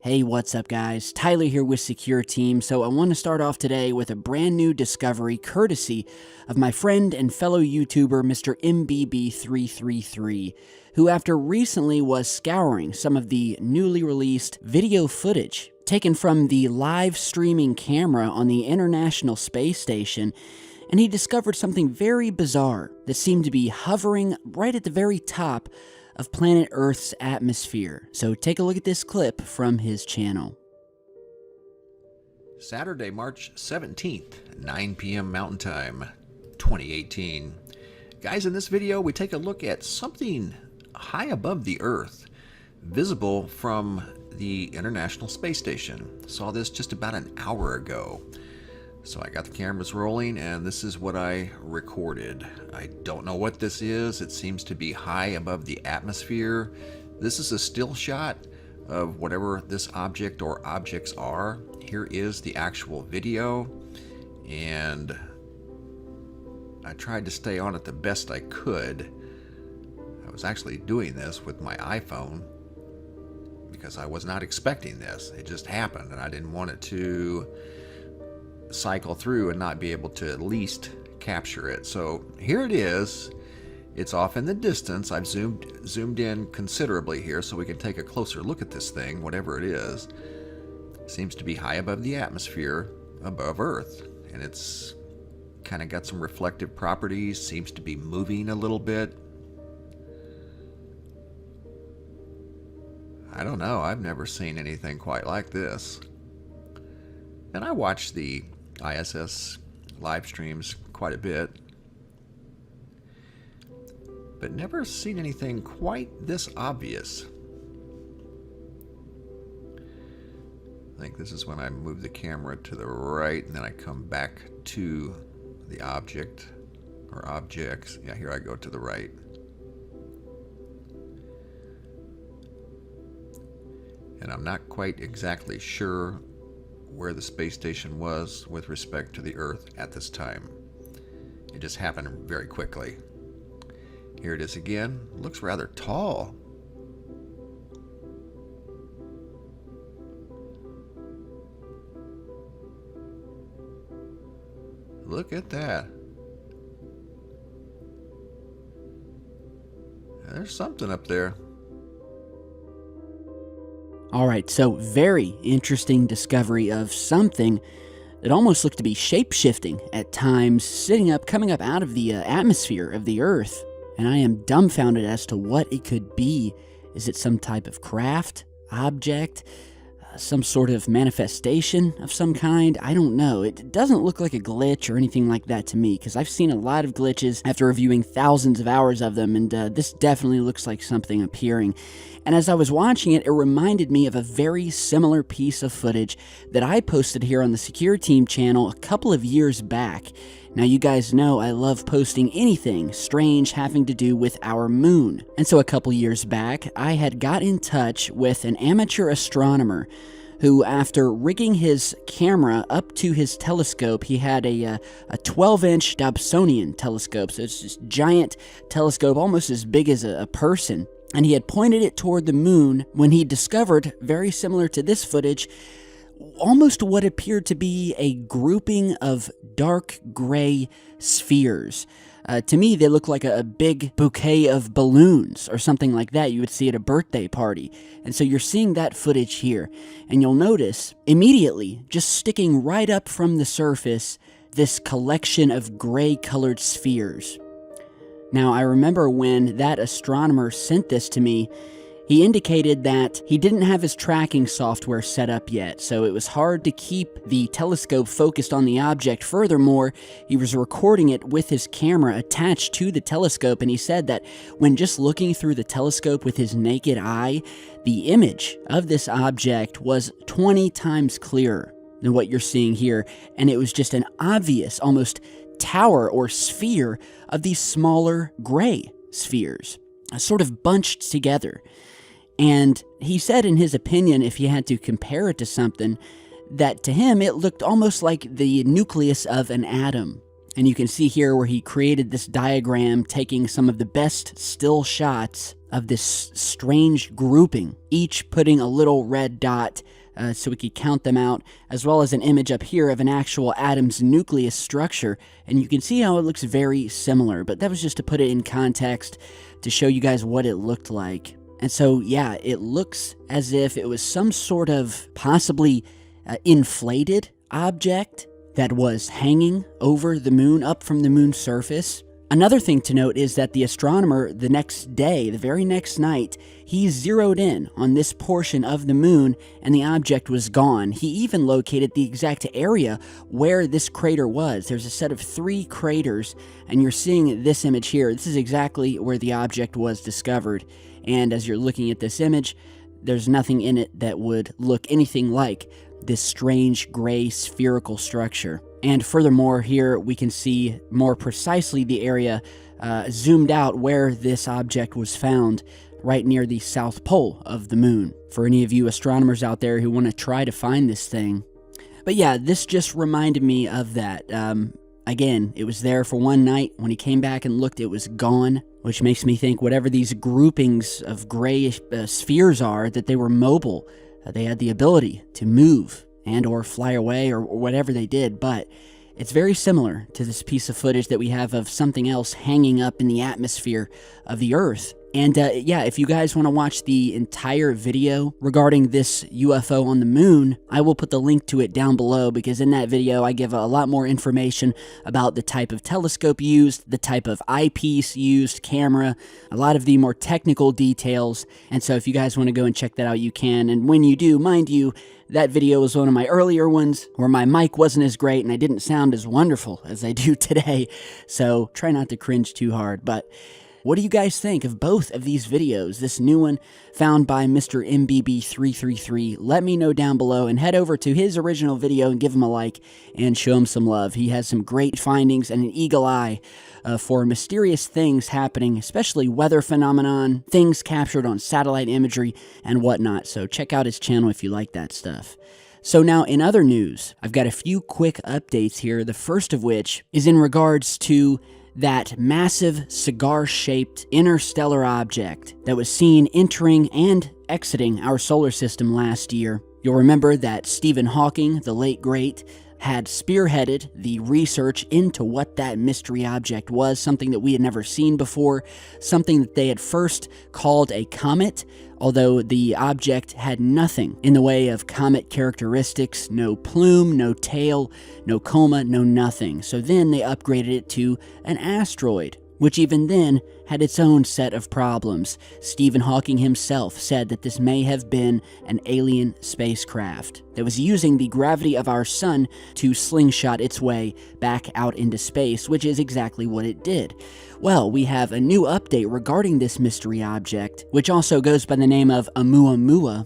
Hey, what's up guys? Tyler here with Secure Team. So I want to start off today with a brand new discovery courtesy of my friend and fellow YouTuber Mr. MBB333, who after recently was scouring some of the newly released video footage taken from the live streaming camera on the International Space Station, and he discovered something very bizarre that seemed to be hovering right at the very top of planet Earth's atmosphere. So take a look at this clip from his channel. Saturday, March 17th, 9 p.m. Mountain Time, 2018. Guys, in this video, we take a look at something high above the Earth, visible from the International Space Station. Saw this just about an hour ago. So I got the cameras rolling, and this is what I recorded. I don't know what this is. It seems to be high above the atmosphere. This is a still shot of whatever this object or objects are. Here is the actual video, and I tried to stay on it the best I could. I was actually doing this with my iPhone because I was not expecting this. It just happened, and I didn't want it to cycle through and not be able to at least capture it. So here it is. It's off in the distance. I've zoomed in considerably here so we can take a closer look at this thing, whatever it is. Seems to be high above the atmosphere, above Earth, and it's kind of got some reflective properties. Seems to be moving a little bit. I don't know. I've never seen anything quite like this. And I watch the ISS live streams quite a bit, but never seen anything quite this obvious. I think this is when I move the camera to the right and then I come back to the object or objects. Yeah, here I go to the right. And I'm not quite exactly sure where the space station was with respect to the Earth at this time. It just happened very quickly. Here it is again. Looks rather tall. Look at that. There's something up there. Alright, so very interesting discovery of something that almost looked to be shape-shifting at times, coming up out of the atmosphere of the Earth. And I am dumbfounded as to what it could be. Is it some type of craft, object, some sort of manifestation of some kind? I don't know. It doesn't look like a glitch or anything like that to me, because I've seen a lot of glitches after reviewing thousands of hours of them, and this definitely looks like something appearing. And as I was watching it, it reminded me of a very similar piece of footage that I posted here on the Secure Team channel a couple of years back. Now, you guys know I love posting anything strange having to do with our moon. And so a couple years back, I had got in touch with an amateur astronomer who, after rigging his camera up to his telescope, he had a 12-inch Dobsonian telescope, so it's this giant telescope, almost as big as a person. And he had pointed it toward the moon when he discovered, very similar to this footage, almost what appeared to be a grouping of dark gray spheres. To me, they look like a big bouquet of balloons or something like that you would see at a birthday party. And so you're seeing that footage here, and you'll notice immediately, just sticking right up from the surface, this collection of gray-colored spheres. Now, I remember when that astronomer sent this to me, he indicated that he didn't have his tracking software set up yet, so it was hard to keep the telescope focused on the object. Furthermore, he was recording it with his camera attached to the telescope, and he said that when just looking through the telescope with his naked eye, the image of this object was 20 times clearer than what you're seeing here, and it was just an obvious, almost tower or sphere of these smaller gray spheres, sort of bunched together. And he said, in his opinion, if he had to compare it to something, that to him it looked almost like the nucleus of an atom. And you can see here where he created this diagram taking some of the best still shots of this strange grouping, each putting a little red dot so we could count them out, as well as an image up here of an actual atom's nucleus structure. And you can see how it looks very similar, but that was just to put it in context to show you guys what it looked like. And so, yeah, it looks as if it was some sort of possibly inflated object that was hanging over the moon, up from the moon's surface. Another thing to note is that the astronomer the next day, the very next night, he zeroed in on this portion of the moon and the object was gone. He even located the exact area where this crater was. There's a set of 3 craters, and you're seeing this image here. This is exactly where the object was discovered. And as you're looking at this image, there's nothing in it that would look anything like this strange gray spherical structure. And furthermore, here we can see more precisely the area zoomed out where this object was found, right near the south pole of the moon, for any of you astronomers out there who want to try to find this thing. But yeah, this just reminded me of that. Again, it was there for one night. When he came back and looked, it was gone, which makes me think whatever these groupings of gray spheres are, that they were mobile. They had the ability to move and or fly away or whatever they did, but it's very similar to this piece of footage that we have of something else hanging up in the atmosphere of the Earth. And yeah, if you guys want to watch the entire video regarding this UFO on the moon, I will put the link to it down below, because in that video I give a lot more information about the type of telescope used, the type of eyepiece used, camera, a lot of the more technical details. And so if you guys want to go and check that out, you can. And when you do, mind you, that video was one of my earlier ones where my mic wasn't as great and I didn't sound as wonderful as I do today. So try not to cringe too hard. But what do you guys think of both of these videos? This new one found by Mr. MBB333. Let me know down below, and head over to his original video and give him a like and show him some love. He has some great findings and an eagle eye for mysterious things happening, especially weather phenomenon, things captured on satellite imagery, and whatnot. So check out his channel if you like that stuff. So now, in other news, I've got a few quick updates here, the first of which is in regards to that massive cigar-shaped interstellar object that was seen entering and exiting our solar system last year. You'll remember that Stephen Hawking, the late great, had spearheaded the research into what that mystery object was, something that we had never seen before, something that they had first called a comet, although the object had nothing in the way of comet characteristics, no plume, no tail, no coma, no nothing. So then they upgraded it to an asteroid, which even then had its own set of problems. Stephen Hawking himself said that this may have been an alien spacecraft that was using the gravity of our sun to slingshot its way back out into space, which is exactly what it did. Well, we have a new update regarding this mystery object, which also goes by the name of Oumuamua,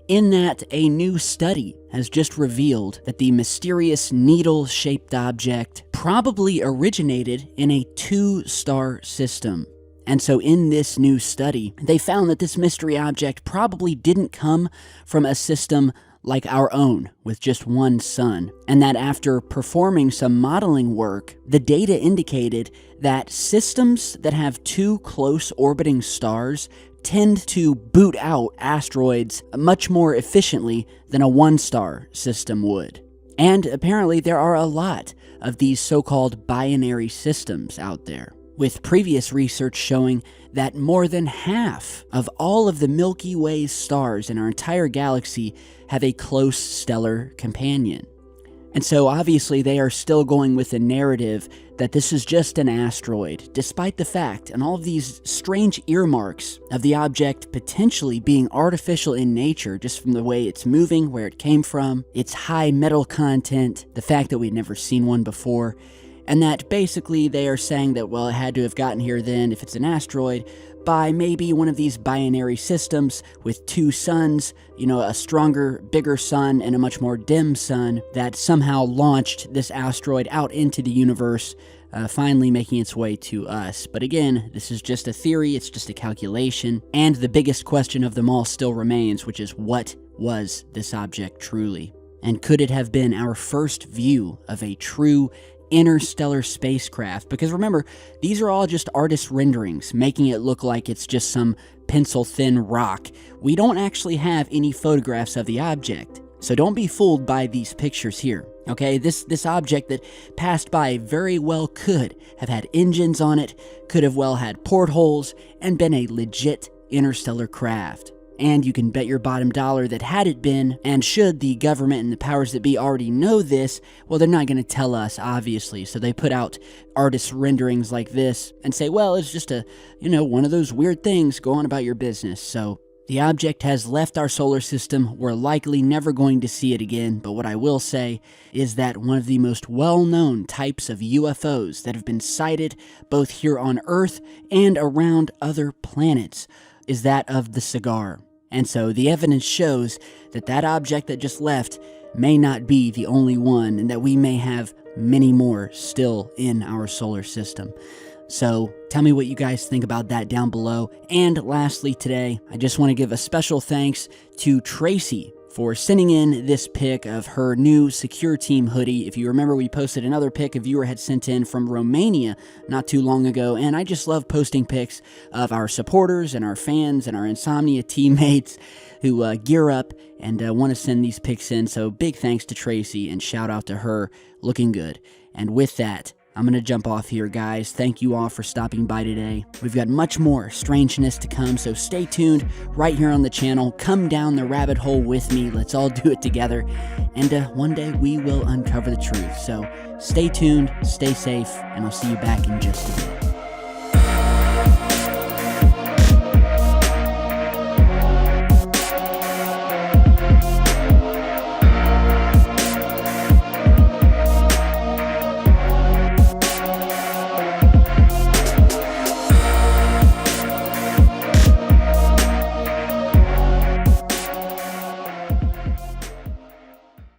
in that a new study has just revealed that the mysterious needle-shaped object probably originated in a 2-star system. And so in this new study, they found that this mystery object probably didn't come from a system like our own, with just one sun, and that after performing some modeling work, the data indicated that systems that have 2 close orbiting stars tend to boot out asteroids much more efficiently than a 1-star system would. And apparently there are a lot of these so-called binary systems out there, with previous research showing that more than half of all of the Milky Way's stars in our entire galaxy have a close stellar companion. And so obviously they are still going with the narrative that this is just an asteroid, despite the fact and all of these strange earmarks of the object potentially being artificial in nature, just from the way it's moving, where it came from, its high metal content, the fact that we'd never seen one before, and that basically they are saying that, well, it had to have gotten here then, if it's an asteroid, by maybe one of these binary systems with 2 suns, a stronger, bigger sun and a much more dim sun that somehow launched this asteroid out into the universe, finally making its way to us. But again, this is just a theory, it's just a calculation, and the biggest question of them all still remains, which is, what was this object truly? And could it have been our first view of a true interstellar spacecraft. Because remember, these are all just artist renderings, making it look like it's just some pencil-thin rock. We don't actually have any photographs of the object. So don't be fooled by these pictures here. Okay, this object that passed by very well could have had engines on it, could have well had portholes, and been a legit interstellar craft. And you can bet your bottom dollar that had it been, and should the government and the powers that be already know this, well, they're not going to tell us, obviously. So they put out artist renderings like this and say, well, it's just one of those weird things, go on about your business. So the object has left our solar system. We're likely never going to see it again, but what I will say is that one of the most well-known types of UFOs that have been sighted both here on Earth and around other planets is that of the cigar. And so the evidence shows that that object that just left may not be the only one, and that we may have many more still in our solar system. So tell me what you guys think about that down below. And lastly today, I just want to give a special thanks to Tracy for sending in this pic of her new Secure Team hoodie. If you remember, we posted another pic a viewer had sent in from Romania not too long ago, and I just love posting pics of our supporters and our fans and our Insomnia teammates who gear up and want to send these pics in. So big thanks to Tracy and shout out to her. Looking good. And with that, I'm going to jump off here, guys. Thank you all for stopping by today. We've got much more strangeness to come, so stay tuned right here on the channel. Come down the rabbit hole with me. Let's all do it together. And one day we will uncover the truth. So stay tuned, stay safe, and I'll see you back in just a bit.